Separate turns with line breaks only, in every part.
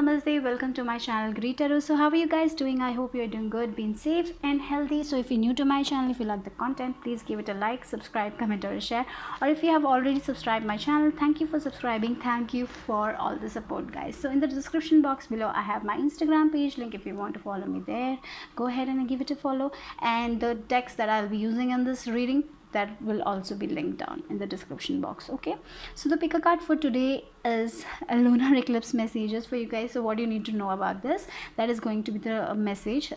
namaste, welcome to my channel Greetaro. So how are you guys doing? I hope you're doing good, being safe and healthy. So if you're new to my channel, if you like the content, please give it a like, subscribe, comment or share. Or if you have already subscribed my channel, thank you for subscribing. Thank you for all the support, guys. So in the description box below, I have my Instagram page link. If you want to follow me there, go ahead and give it a follow. And the text that I'll be using in this reading, that will also be linked down in the description box. Okay, so the pick a card for today is a lunar eclipse messages for you guys. So what you need to know about this, that is going to be the message.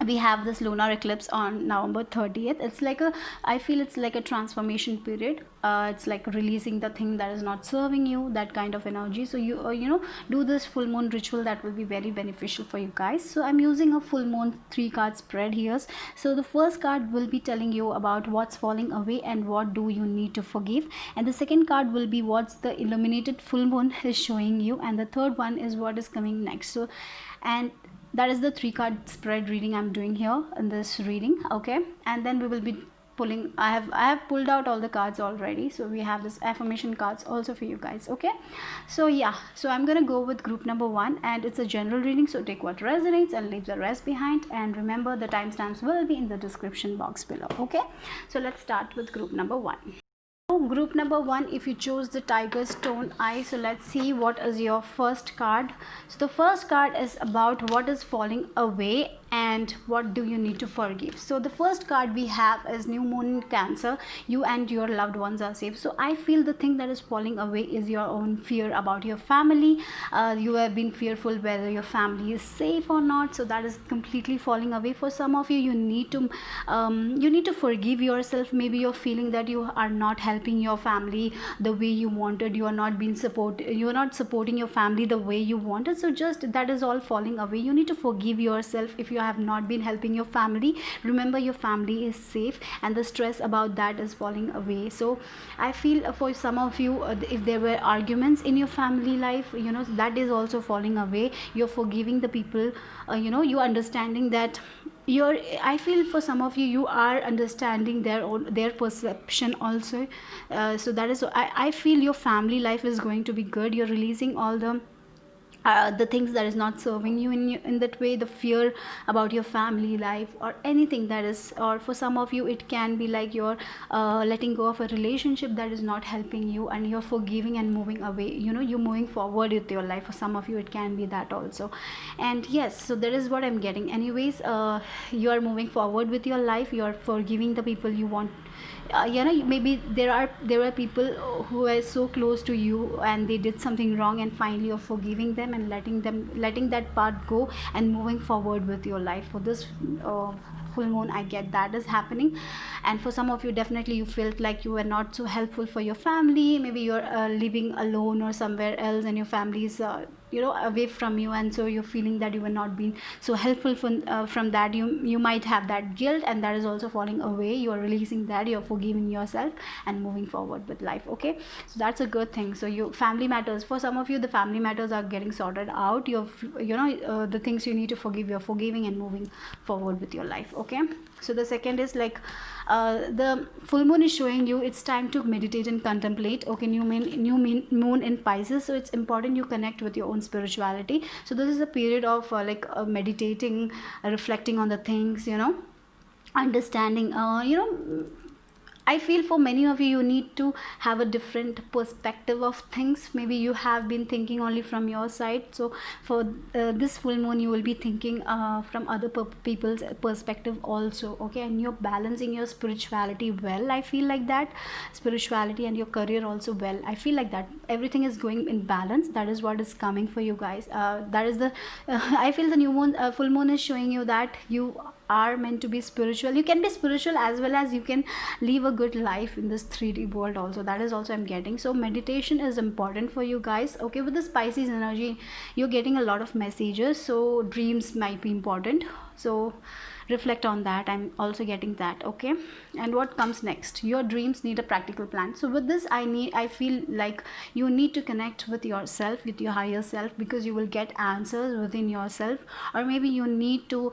We have this lunar eclipse on November 30th. It's like a, I feel it's like a transformation period. It's like releasing the thing that is not serving you, that kind of energy. So you do this full moon ritual, that will be very beneficial for you guys. So I'm using a full moon 3 card spread here. So the first card will be telling you about what's falling away and what do you need to forgive, and the second card will be what's the illuminated full moon is showing you, and the third one is what is coming next. So and that is the 3 card spread reading I'm doing here in this reading. Okay, and then we will be pulling, I have pulled out all the cards already. So we have this affirmation cards also for you guys. Okay, so yeah, so I'm gonna go with group number 1, and it's a general reading, so take what resonates and leave the rest behind. And remember, the timestamps will be in the description box below. Okay, so let's start with group number 1. Group number 1, if you chose the tiger stone eye, so let's see what is your first card. So the first card is about what is falling away and what do you need to forgive. So the first card we have is new moon in Cancer. You and your loved ones are safe. So I feel the thing that is falling away is your own fear about your family. You have been fearful whether your family is safe or not, so that is completely falling away. For some of you, you need to forgive yourself. Maybe you're feeling that you are not helping your family the way you wanted, you are not being supporting your family the way you wanted. So just that is all falling away. You need to forgive yourself if you have not been helping your family. Remember, your family is safe and the stress about that is falling away. So I feel for some of you, if there were arguments in your family life, that is also falling away. You're forgiving the people, you understanding that I feel for some of you, you are understanding their perception also. So that is, I feel your family life is going to be good. You're releasing all the things that is not serving you in that way, the fear about your family life or anything that is. Or for some of you, it can be like you're letting go of a relationship that is not helping you, and you're forgiving and moving away. You're moving forward with your life. For some of you, it can be that also. And yes, so that is what I'm getting. Anyways, you are moving forward with your life. You are forgiving the people you want. Maybe there are people who are so close to you and they did something wrong, and finally you're forgiving them and letting that part go and moving forward with your life. For this full moon, I get that is happening. And for some of you, definitely you felt like you were not so helpful for your family. Maybe you're living alone or somewhere else, and your family is away from you, and so you're feeling that you were not being so helpful from that. You might have that guilt, and that is also falling away. You are releasing that, you're forgiving yourself and moving forward with life. Okay, so that's a good thing. So your family matters, for some of you, the family matters are getting sorted out. The things you need to forgive, you're forgiving and moving forward with your life. Okay, so the second is like the full moon is showing you it's time to meditate and contemplate. Okay, new moon in Pisces, so it's important you connect with your own spirituality. So this is a period of meditating, reflecting on the things, understanding. I feel for many of you, you need to have a different perspective of things. Maybe you have been thinking only from your side. So for this full moon, you will be thinking from other people's perspective also. Okay, and you're balancing your spirituality well. I feel like that spirituality and your career also well. I feel like that everything is going in balance. That is what is coming for you guys. That is the I feel the new moon, full moon is showing you that you are meant to be spiritual. You can be spiritual as well as you can live a good life in this 3D world also. That is also I'm getting. So meditation is important for you guys. Okay, with this Pisces energy, you're getting a lot of messages, so dreams might be important, so reflect on that. I'm also getting that. Okay, and what comes next, your dreams need a practical plan. So with this, I feel like you need to connect with yourself, with your higher self, because you will get answers within yourself. Or maybe you need to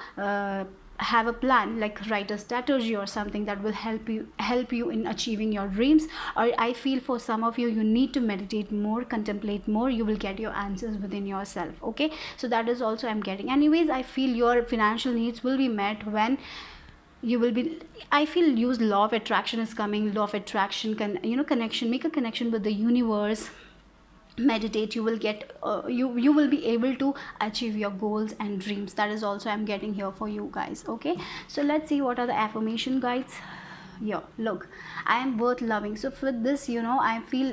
have a plan, like write a strategy or something that will help you in achieving your dreams. Or I feel for some of you, you need to meditate more, contemplate more, you will get your answers within yourself. Okay, so that is also I'm getting. Anyways, I feel your financial needs will be met when you will be, I feel, use law of attraction is coming. Law of attraction can, connection, make a connection with the universe, meditate, you will get you will be able to achieve your goals and dreams. That is also I'm getting here for you guys. Okay, so let's see what are the affirmation guides. Yeah, look, I am worth loving. So for this, I feel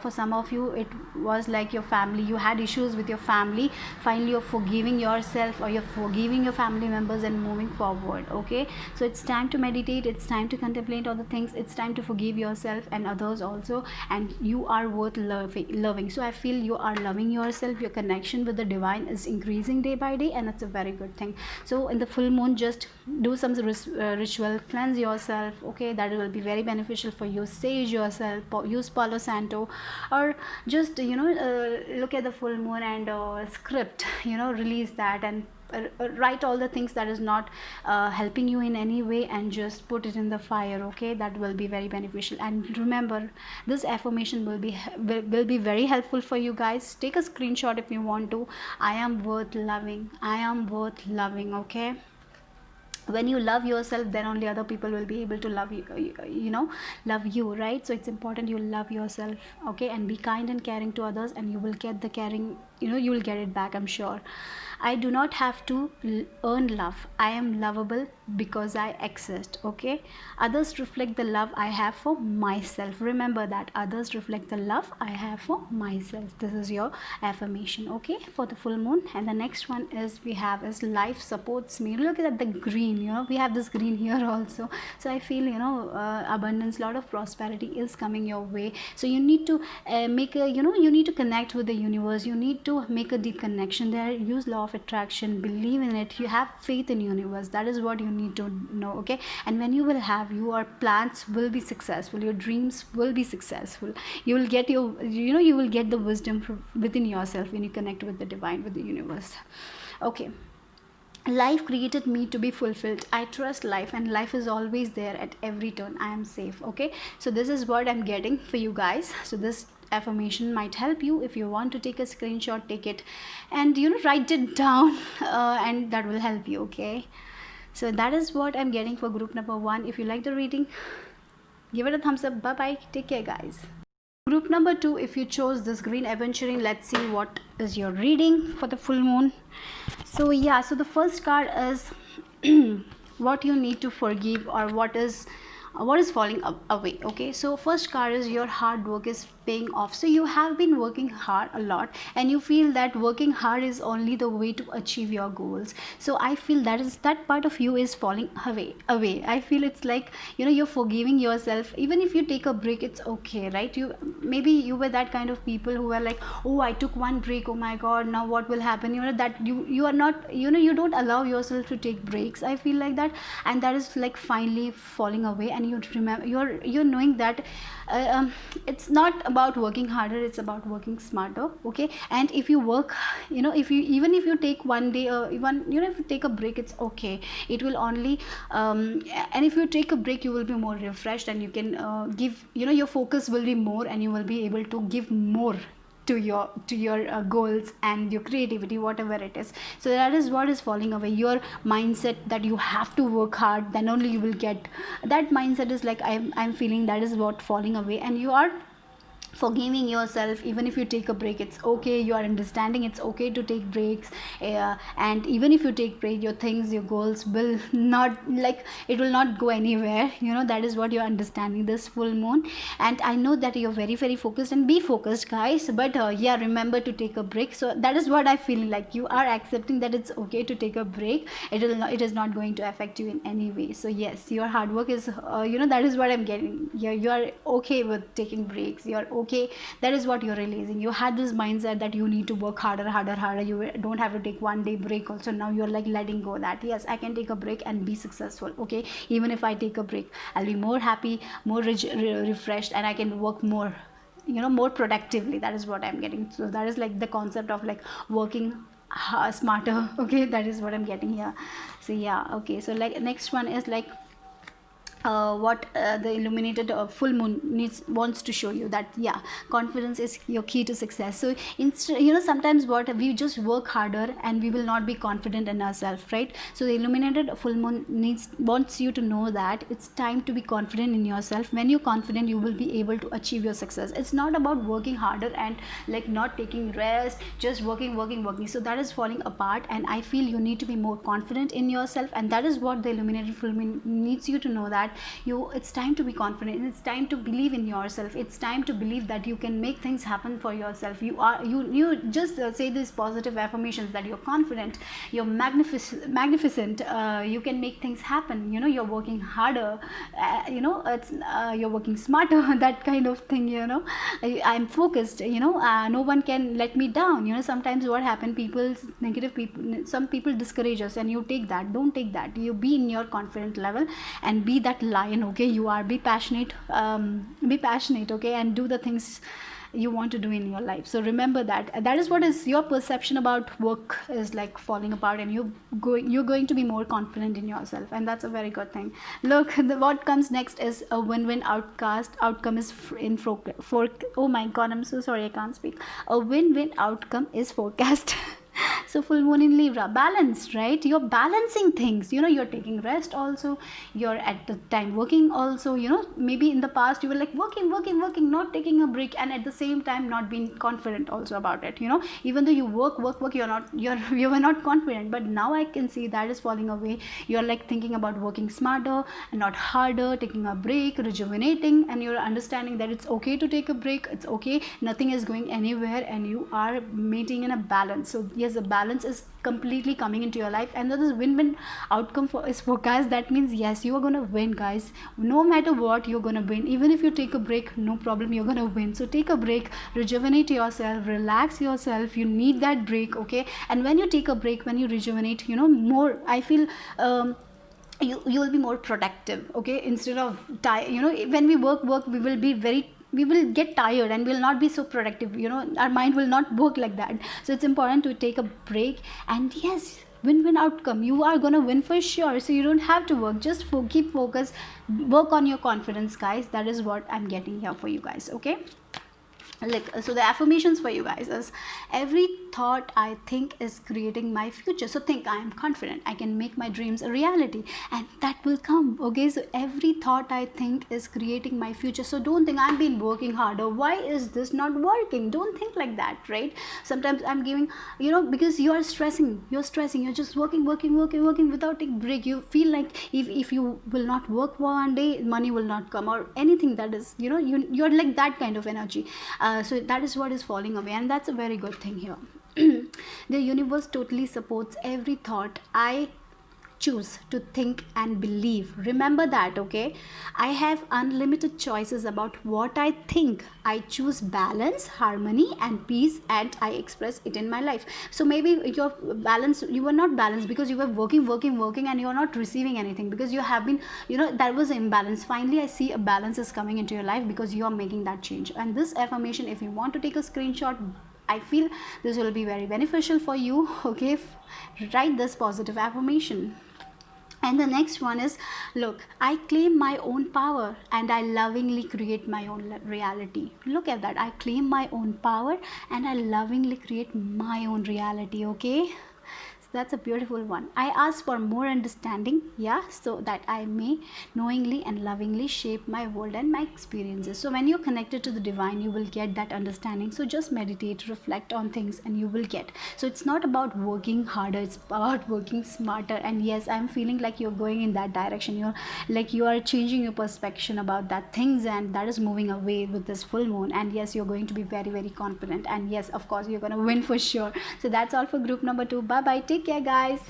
for some of you it was like your family, you had issues with your family. Finally you're forgiving yourself, or you're forgiving your family members and moving forward. Okay, so it's time to meditate, it's time to contemplate all the things, it's time to forgive yourself and others also, and you are worth loving. So I feel you are loving yourself, your connection with the divine is increasing day by day, and it's a very good thing. So in the full moon, just do some ritual, cleanse yourself. Okay, that will be very beneficial for you. Sage yourself, use Palo Santo, or just look at the full moon and script, release that, and write all the things that is not helping you in any way, and just put it in the fire. Okay, that will be very beneficial. And remember, this affirmation will be very helpful for you guys. Take a screenshot if you want to. I am worth loving, I am worth loving. Okay, when you love yourself, then only other people will be able to love you, love you, right? So it's important you love yourself. Okay, and be kind and caring to others, and you will get the caring, you will get it back, I'm sure. I do not have to earn love. I am lovable because I exist. Okay, others reflect the love I have for myself. Remember that, others reflect the love I have for myself. This is your affirmation. Okay, for the full moon. And the next one is, we have is, life supports me. Look at the green, we have this green here also. So I feel, abundance, lot of prosperity is coming your way. So you need to make a, you need to connect with the universe, you need to make a deep connection there. Use law of attraction, believe in it, you have faith in universe. That is what you need to know. Okay, and when you will have, your plans will be successful, your dreams will be successful. You will get you will get the wisdom from within yourself when you connect with the divine, with the universe. Okay, life created me to be fulfilled. I trust life, and life is always there at every turn. I am safe. Okay, so this is what I'm getting for you guys. So this affirmation might help you. If you want to take a screenshot, take it, and write it down, and that will help you. Okay, so that is what I'm getting for group number 1. If you like the reading, give it a thumbs up. Bye bye, take care guys. Group number 2, if you chose this green aventuring, let's see what is your reading for the full moon. So yeah, so the first card is what you need to forgive, or what is falling away. Okay, so first card is, your hard work is paying off. So you have been working hard a lot, and you feel that working hard is only the way to achieve your goals. So I feel that part of you is falling away. I feel it's like, you're forgiving yourself. Even if you take a break, it's okay, right? Maybe you were that kind of people who were like, oh, I took one break, oh my god, now what will happen? That you are not, you don't allow yourself to take breaks. I feel like that, and that is like finally falling away. And you remember, you're knowing that it's not about working harder, it's about working smarter. Okay, and if you work, even if you take one day, even if you take a break, it's okay. It will only and if you take a break, you will be more refreshed, and you can give, your focus will be more, and you will be able to give more to your goals and your creativity, whatever it is. So that is what is falling away. Your mindset that you have to work hard, then only you will get, that mindset is like, I'm feeling that is what falling away. And you are forgiving yourself. Even if you take a break, it's okay. You are understanding it's okay to take breaks, and even if you take break, your things, your goals will not, like, it will not go anywhere. That is what you're understanding this full moon. And I know that you're very, very focused, and be focused guys, but yeah, remember to take a break. So that is what I feel like, you are accepting that it's okay to take a break. It is not going to affect you in any way. So yes, your hard work is that is what I'm getting. You are okay with taking breaks, you're okay. That is what you're releasing. You had this mindset that you need to work harder. You don't have to take one day break also. Now you're like letting go that, yes, I can take a break and be successful. Okay, even if I take a break, I'll be more happy, more refreshed, and I can work more productively. That is what I'm getting. So that is like the concept of like working smarter. Okay, that is what I'm getting here. So yeah, okay, so like next one is like what the illuminated full moon needs wants to show you, that yeah, confidence is your key to success. So instead, sometimes what we just work harder and we will not be confident in ourselves, right? So the illuminated full moon wants you to know that it's time to be confident in yourself. When you're confident, you will be able to achieve your success. It's not about working harder and like not taking rest, just working. So that is falling apart, and I feel you need to be more confident in yourself, and that is what the illuminated full moon needs you to know, that it's time to be confident. It's time to believe in yourself. It's time to believe that you can make things happen for yourself. You just say these positive affirmations that you're confident, you're magnificent, you can make things happen, you're working harder, you're working smarter, that kind of thing. I'm focused, no one can let me down. Sometimes what happen, negative people, some people discourage us, and you take that, don't take that. You be in your confident level and be that lion. Okay, you are, be passionate, okay, and do the things you want to do in your life. So remember that is what is your perception about work is like falling apart, and you're going to be more confident in yourself, and that's a very good thing. Look, what comes next is a win-win outcome is for oh my god, I'm so sorry, I can't speak. A win-win outcome is forecast. So full moon in Libra, balanced, right? You're balancing things, you're taking rest also, you're at the time working also. Maybe in the past you were like working, not taking a break, and at the same time not being confident also about it. Even though you work, you were not confident, but now I can see that is falling away. You're like thinking about working smarter and not harder, taking a break, rejuvenating, and you're understanding that it's okay to take a break. It's okay, nothing is going anywhere, and you are maintaining a balance. So yes, the balance is completely coming into your life, and that is win-win outcome is forecast. That means yes, you are gonna win, guys. No matter what, you're gonna win. Even if you take a break, no problem, you're gonna win. So take a break, rejuvenate yourself, relax yourself. You need that break, okay? And when you take a break, when you rejuvenate, more, I feel you will be more productive, okay? Instead of when we work, we will get tired and will not be so productive. Our mind will not work like that. So it's important to take a break, and yes, win-win outcome, you are gonna win for sure. So you don't have to work, just keep focus, work on your confidence, guys. That is what I'm getting here for you guys, okay? So the affirmations for you guys is, every thought I think is creating my future. So think, I am confident, I can make my dreams a reality, and that will come, okay? So every thought I think is creating my future. So don't think I've been working harder, why is this not working? Don't think like that, right? Sometimes I'm giving, because you're stressing, you're just working without taking break. You feel like if you will not work for one day, money will not come, or anything. That is, you're like that kind of energy. So that is what is falling away, and that's a very good thing here. The universe totally supports every thought I choose to think and believe. Remember that, okay? I have unlimited choices about what I think. I choose balance, harmony, and peace, and I express it in my life. So maybe your balance, you were not balanced because you were working, and you're not receiving anything because you have been, that was imbalance. Finally, I see a balance is coming into your life because you are making that change. And this affirmation, if you want to take a screenshot, I feel this will be very beneficial for you, okay? Write this positive affirmation. And the next one is, look, I claim my own power and I lovingly create my own reality. Look at that. I claim my own power and I lovingly create my own reality, okay? That's a beautiful one. I ask for more understanding, yeah, so that I may knowingly and lovingly shape my world and my experiences. So when you're connected to the divine, you will get that understanding. So just meditate, reflect on things, and you will get. So it's not about working harder, it's about working smarter. And yes, I'm feeling like you're going in that direction. You are changing your perception about that things, and that is moving away with this full moon. And yes, you're going to be very, very confident. And yes, of course, you're going to win for sure. So that's all for group number 2. Bye bye. Take care, guys.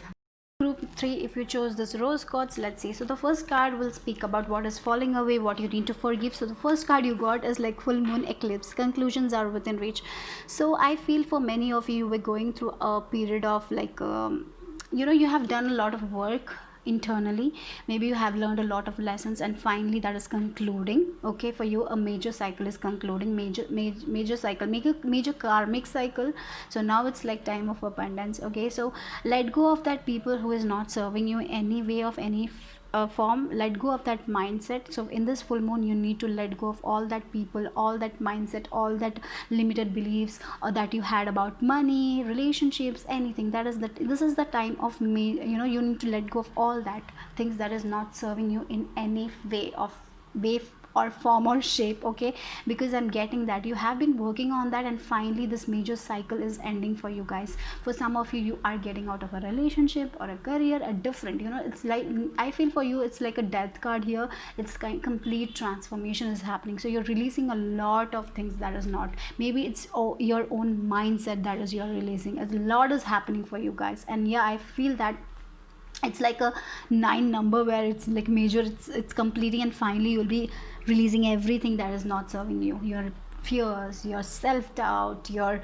Group 3, if you chose this rose quartz, let's see. So the first card will speak about what is falling away, what you need to forgive. So the first card you got is like full moon eclipse, conclusions are within reach. So I feel for many of you, we're going through a period of like you have done a lot of work, internally. Maybe you have learned a lot of lessons, and finally that is concluding. Okay, for you a major cycle is concluding, major cycle, major karmic cycle. So now it's like time of abundance. Okay, so let go of that people who is not serving you any way of any form. Let go of that mindset. So in this full moon you need to let go of all that people, all that mindset, all that limited beliefs that you had about money, relationships, anything. That is that this is the time of me, you need to let go of all that things that is not serving you in any way or form or shape. Okay, because I'm getting that you have been working on that, and finally this major cycle is ending for you guys. For some of you, you are getting out of a relationship or a career, a different, it's like, I feel for you it's like a death card here. It's complete transformation is happening. So you're releasing a lot of things that is not, maybe it's your own mindset that is you're releasing. A lot is happening for you guys, and yeah, I feel that it's like a 9 number where it's like major, it's completing, and finally you'll be releasing everything that is not serving you, your fears, your self-doubt, your,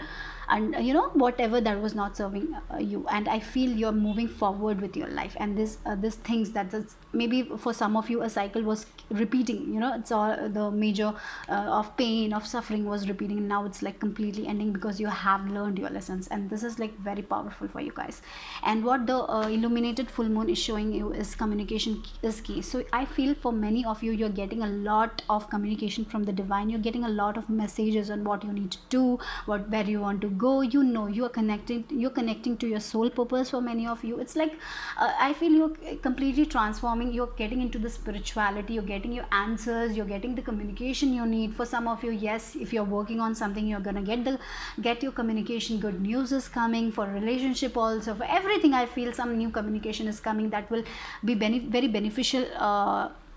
and whatever that was not serving you. And I feel you're moving forward with your life, and this things that is, maybe for some of you a cycle was repeating, it's all the major of pain, of suffering was repeating, and now it's like completely ending because you have learned your lessons, and this is like very powerful for you guys. And what the illuminated full moon is showing you is communication is key. So I feel for many of you, you're getting a lot of communication from the divine. You're getting a lot of messages on what you need to do, where you want to go. You're connecting to your soul purpose. For many of you, it's like I feel you're completely transforming. You're getting into the spirituality, you're getting your answers, you're getting the communication you need. For some of you, yes, if you're working on something, you're gonna get your communication. Good news is coming for relationship also, for everything. I feel some new communication is coming that will be very beneficial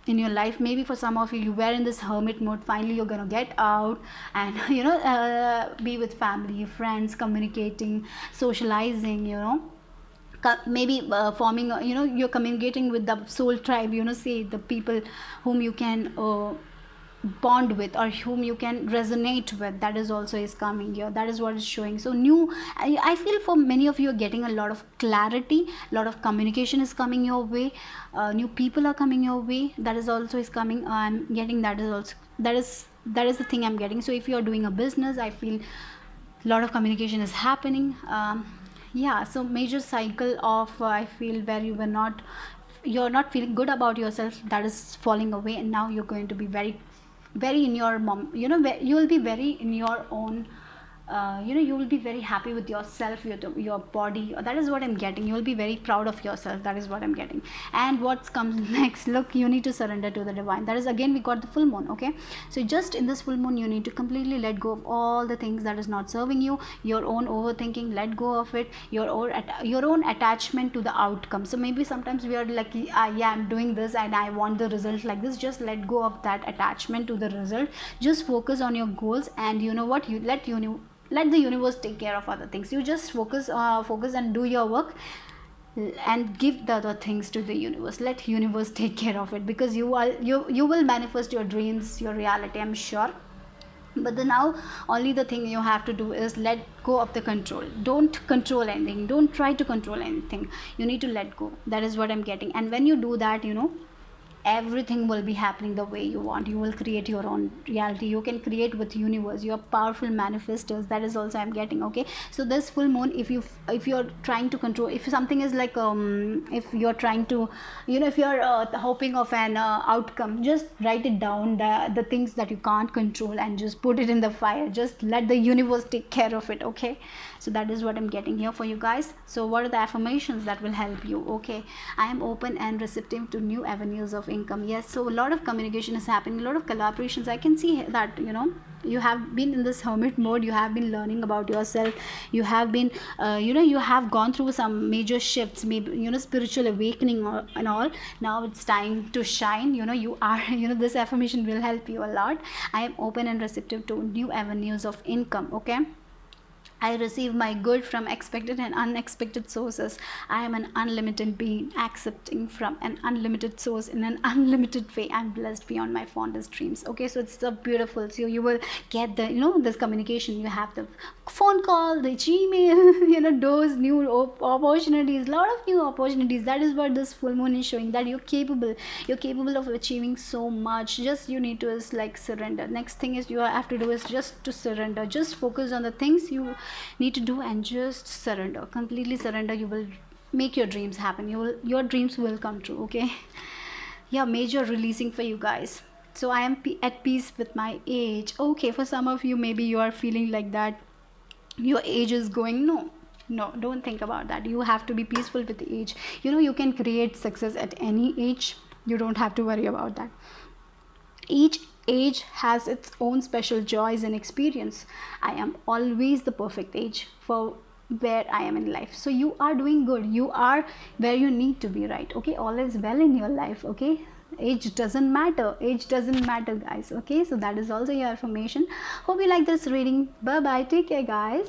in your life. Maybe for some of you, you were in this hermit mode, finally you're gonna get out and be with family, friends, communicating, socializing, maybe forming you're communicating with the soul tribe, say the people whom you can bond with or whom you can resonate with. That is also is coming here. That is what is showing. So new, I feel for many of you are getting a lot of clarity, a lot of communication is coming your way, new people are coming your way. That is also is coming. I'm getting that is also, that is the thing I'm getting. So if you're doing a business, I feel a lot of communication is happening. Yeah, so major cycle of I feel where you're not feeling good about yourself, that is falling away, and now you're going to be very in your mom, you will be very in your own, you will be very happy with yourself, your body. That is what I'm getting. You will be very proud of yourself. That is what I'm getting. And what comes next, look, you need to surrender to the divine. That is, again, we got the full moon. Okay, so just in this full moon, you need to completely let go of all the things that is not serving you. Your own overthinking, let go of it. Your own attachment to the outcome. So maybe sometimes we are like, yeah, I'm doing this and I want the result like this. Just let go of that attachment to the result. Just focus on your goals, and you know what, you let the universe take care of other things. You just focus and do your work, and give the other things to the universe. Let universe take care of it, because you will manifest your dreams, your reality, I'm sure. But now only the thing you have to do is let go of the control. Don't control anything, don't try to control anything. You need to let go. That is what I'm getting. And when you do that, everything will be happening the way you want. You will create your own reality. You can create with universe. You are powerful manifestors. That is also I'm getting. Okay, so this full moon, if you're trying to control, if something is like if you're trying to, if you're hoping of an outcome, just write it down, the things that you can't control, and just put it in the fire. Just let the universe take care of it. Okay, so that is what I'm getting here for you guys. So what are the affirmations that will help you? Okay, I am open and receptive to new avenues of income. Yes, so a lot of communication is happening, a lot of collaborations. I can see that you have been in this hermit mode. You have been learning about yourself. You have been you have gone through some major shifts, maybe spiritual awakening and all. Now it's time to shine. You are this affirmation will help you a lot. I am open and receptive to new avenues of income. Okay, I receive my good from expected and unexpected sources. I am an unlimited being, accepting from an unlimited source in an unlimited way. I'm blessed beyond my fondest dreams. Okay, so it's so beautiful. So you will get the, this communication. You have the phone call, the Gmail, those new opportunities, lot of new opportunities. That is what this full moon is showing, that you're capable. You're capable of achieving so much. Just you need to is like surrender. Next thing is you have to do is just to surrender. Just focus on the things you need to do and just surrender, completely surrender. You will make your dreams happen. Your dreams will come true. Okay. Yeah, major releasing for you guys. So I am at peace with my age. Okay, for some of you maybe you are feeling like that your age is going. No, don't think about that. You have to be peaceful with the age. You can create success at any age. You don't have to worry about that. Each age has its own special joys and experience. I am always the perfect age for where I am in life. So you are doing good. You are where you need to be, right? Okay, all is well in your life. Okay, age doesn't matter. Age doesn't matter, guys. Okay, so that is also your affirmation. Hope you like this reading. Bye bye. Take care, guys.